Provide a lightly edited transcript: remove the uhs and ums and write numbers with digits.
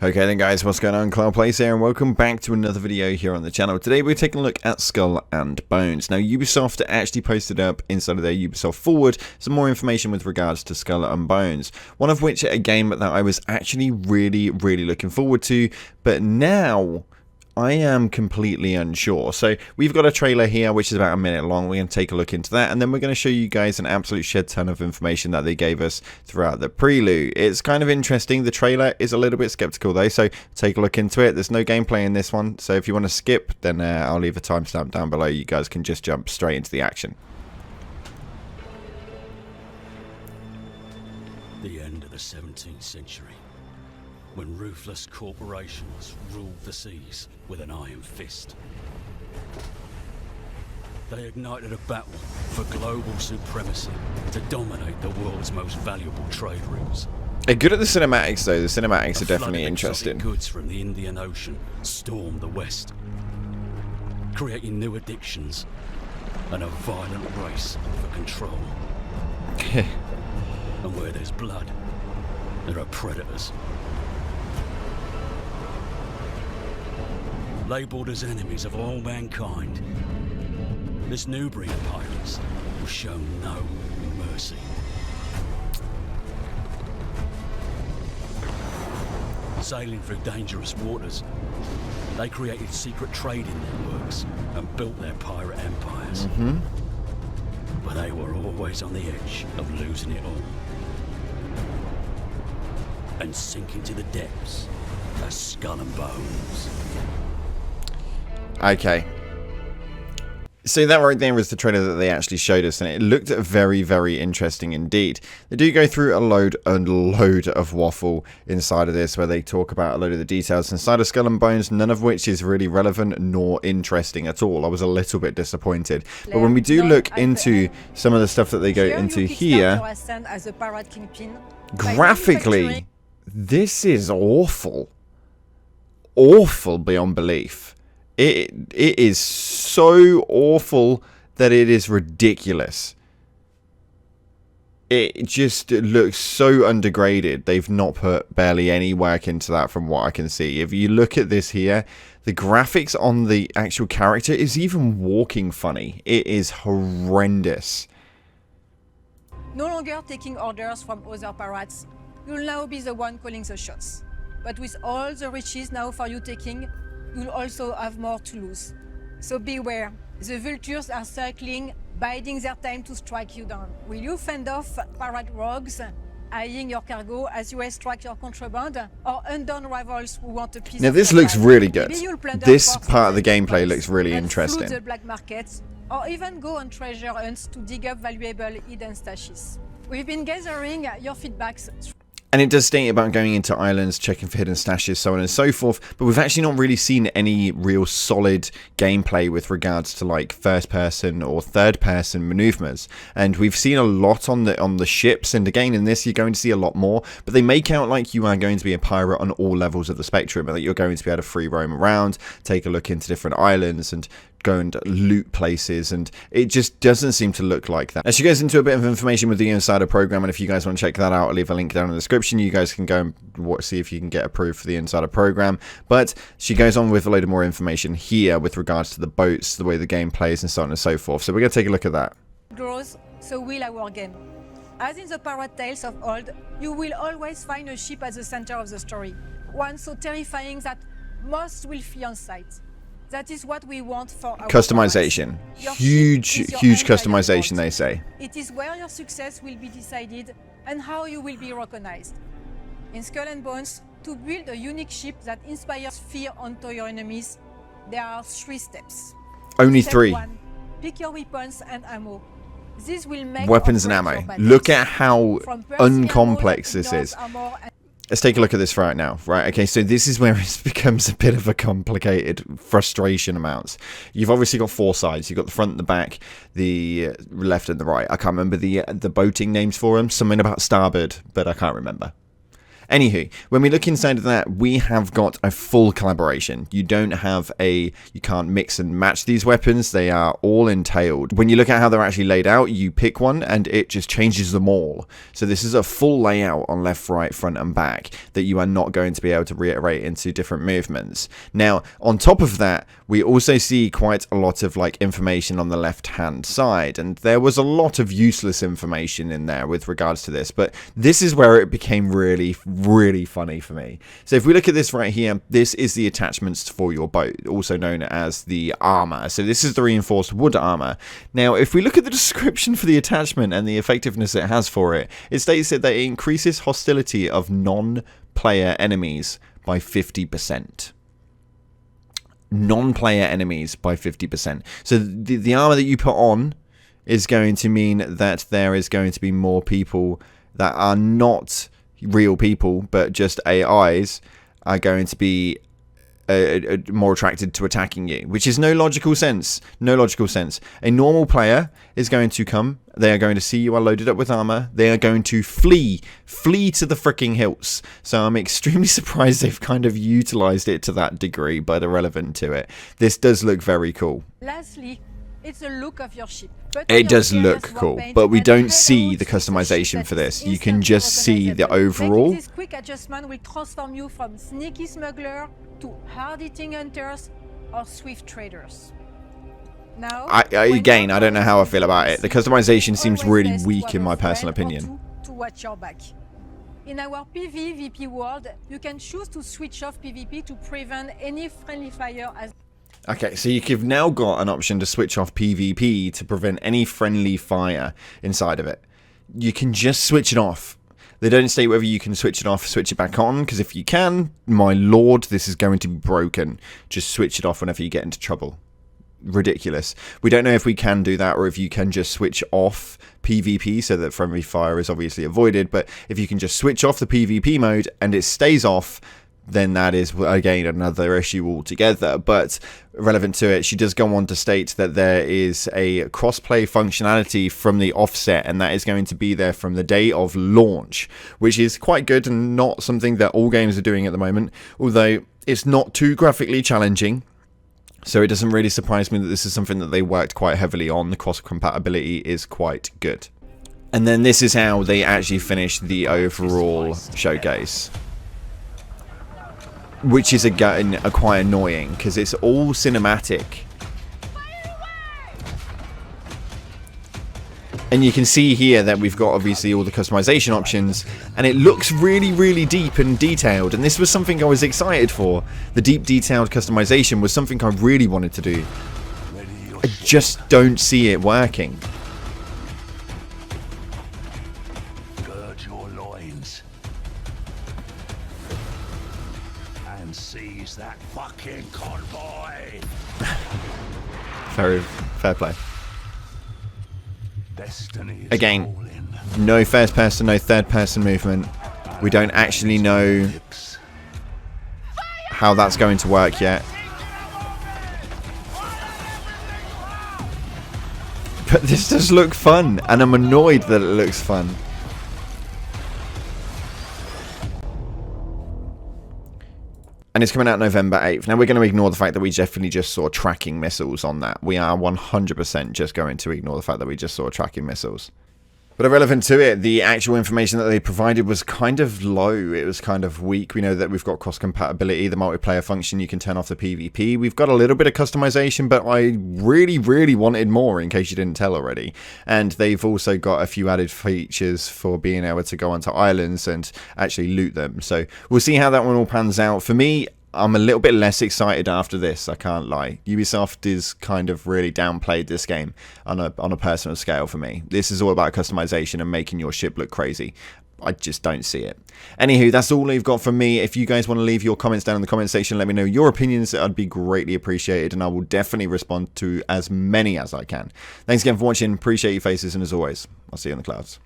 Okay then guys, what's going on? Cloud Plays here and welcome back to another video here on the channel. Today we're taking a look at Skull and Bones. Now Ubisoft actually posted up inside of their Ubisoft Forward some more information with regards to Skull and Bones. One of which a game that I was actually really looking forward to, but now I am completely unsure. So we've got a trailer here which is about a minute long. We're going to take a look into that and then we're going to show you guys an absolute shed ton of information that they gave us throughout the prelude. It's kind of interesting. The trailer is a little bit skeptical though, so take a look into it. There's no gameplay in this one, so if you want to skip, then I'll leave a timestamp down below. You guys can just jump straight into the action. The end of the 17th century, when ruthless corporations ruled the seas with an iron fist. They ignited a battle for global supremacy to dominate the world's most valuable trade routes. Good at the cinematics though. The cinematics are definitely interesting. Goods from the Indian Ocean stormed the West, creating new addictions and a violent race for control. And where there's blood, there are predators. Labelled as enemies of all mankind, this new breed of pirates will show no mercy. Sailing through dangerous waters, they created secret trading networks and built their pirate empires. But they were always on the edge of losing it all and sinking to the depths as Skull and Bones. Okay. So that right there was the trailer that they actually showed us, and it looked very interesting indeed. They do go through a load of waffle inside of this, where they talk about a load of the details inside of Skull and Bones, none of which is really relevant nor interesting at all. I was a little bit disappointed. But when we do look into some of the stuff that they go into here, graphically, this is awful. Awful beyond belief. It is so awful that it is ridiculous. It just looks so undegraded. They've not put barely any work into that from what I can see. If you look at this here, the graphics on the actual character is even walking funny. It is horrendous. No longer taking orders from other pirates. You'll now be the one calling the shots. But with all the riches now for you taking, you'll also have more to lose. So beware. The vultures are circling, biding their time to strike you down. Will you fend off pirate rogues, eyeing your cargo as you extract your contraband, or undone rivals who want a piece now of this your looks pie? really good. This Maybe part of the gameplay looks really and interesting. flood the black markets, or even go on treasure hunts to dig up valuable hidden stashes. We've been gathering your feedbacks. And it does state about going into islands, checking for hidden stashes, so on and so forth, but we've actually not really seen any real solid gameplay with regards to like first person or third person maneuvers. And we've seen a lot on the ships, and again in this you're going to see a lot more, but they make out like you are going to be a pirate on all levels of the spectrum, and that you're going to be able to free roam around, take a look into different islands and go and loot places, and it just doesn't seem to look like that. As she goes into a bit of information with the Insider program, and if you guys want to check that out, I'll leave a link down in the description. You guys can go and see if you can get approved for the Insider program. But she goes on with a load of more information here with regards to the boats, the way the game plays, and so on and so forth. So we're going to take a look at that. Grows, so will our game. As in the pirate tales of old, you will always find a ship at the center of the story. One so terrifying that most will flee on sight. That is what we want for our customization. Huge customization, they say. It is where your success will be decided and how you will be recognized. In Skull and Bones, to build a unique ship that inspires fear onto your enemies, there are 3 steps. Only Step 3. 1, pick your weapons and ammo. This will make Weapons or and break ammo. your battles. Look at how From Percy ammo uncomplex that this ignores is. armor and Let's take a look at this right now. Right, okay, so this is where it becomes a bit of a complicated frustration amounts. You've obviously got 4 sides. You've got the front, the back, the left and the right. I can't remember the boating names for them. Something about starboard, but I can't remember. Anywho, when we look inside of that, we have got a full collaboration. You can't mix and match these weapons. They are all entailed. When you look at how they're actually laid out, you pick one and it just changes them all. So this is a full layout on left, right, front and back that you are not going to be able to reiterate into different movements. Now, on top of that, we also see quite a lot of like information on the left hand side, and there was a lot of useless information in there with regards to this, but this is where it became really funny for me. So if we look at this right here, this is the attachments for your boat, also known as the armor. So this is the reinforced wood armor. Now if we look at the description for the attachment and the effectiveness it has for it, it states that it increases hostility of non-player enemies by 50%. Non-player enemies by 50%. So the armor that you put on is going to mean that there is going to be more people that are not real people but just AIs are going to be more attracted to attacking you, which is no logical sense. A normal player is going to come, they are going to see you are loaded up with armor, they are going to flee to the freaking hills. So I'm extremely surprised they've kind of utilized it to that degree, but are relevant to it. This does look very cool. Lastly, it's the look of your ship. It does look cool, but we don't see the customization for this. You can just see the overall. This quick adjustment will transform you from sneaky smuggler to hard-hitting hunters or swift traders. Now, again, I don't know how I feel about it. The customization seems really weak in my personal opinion. To watch your back. In our PvP world, you can choose to switch off PvP to prevent any friendly fire as... Okay, so you've now got an option to switch off PvP to prevent any friendly fire inside of it. You can just switch it off. They don't state whether you can switch it off, switch it back on, because if you can, my lord, this is going to be broken. Just switch it off whenever you get into trouble. Ridiculous. We don't know if we can do that or if you can just switch off PvP so that friendly fire is obviously avoided, but if you can just switch off the PvP mode and it stays off, then that is, again, another issue altogether. But relevant to it, she does go on to state that there is a crossplay functionality from the offset, and that is going to be there from the day of launch, which is quite good and not something that all games are doing at the moment, although it's not too graphically challenging. So it doesn't really surprise me that this is something that they worked quite heavily on. The cross compatibility is quite good. And then this is how they actually finish the overall showcase, which is again quite annoying because it's all cinematic. And you can see here that we've got obviously all the customization options, and it looks really deep and detailed, and this was something I was excited for. The deep detailed customization was something I really wanted to do. I just don't see it working. Gird your loins and seize that fucking convoy. Very fair play. Again, Rolling. no first person, no third person movement. We don't actually know how that's going to work yet. But this does look fun, and I'm annoyed that it looks fun. And it's coming out November 8th. Now, we're going to ignore the fact that we definitely just saw tracking missiles on that. We are 100% just going to ignore the fact that we just saw tracking missiles. But irrelevant to it, the actual information that they provided was kind of low. It was kind of weak. We know that we've got cross-compatibility, the multiplayer function, you can turn off the PvP. We've got a little bit of customization, but I really wanted more, in case you didn't tell already. And they've also got a few added features for being able to go onto islands and actually loot them. So we'll see how that one all pans out. For me, I'm a little bit less excited after this, I can't lie. Ubisoft is kind of really downplayed this game on a personal scale for me. This is all about customization and making your ship look crazy. I just don't see it. Anywho, that's all you've got from me. If you guys want to leave your comments down in the comment section, let me know your opinions. I'd be greatly appreciated, and I will definitely respond to as many as I can. Thanks again for watching. Appreciate your faces, and as always, I'll see you in the clouds.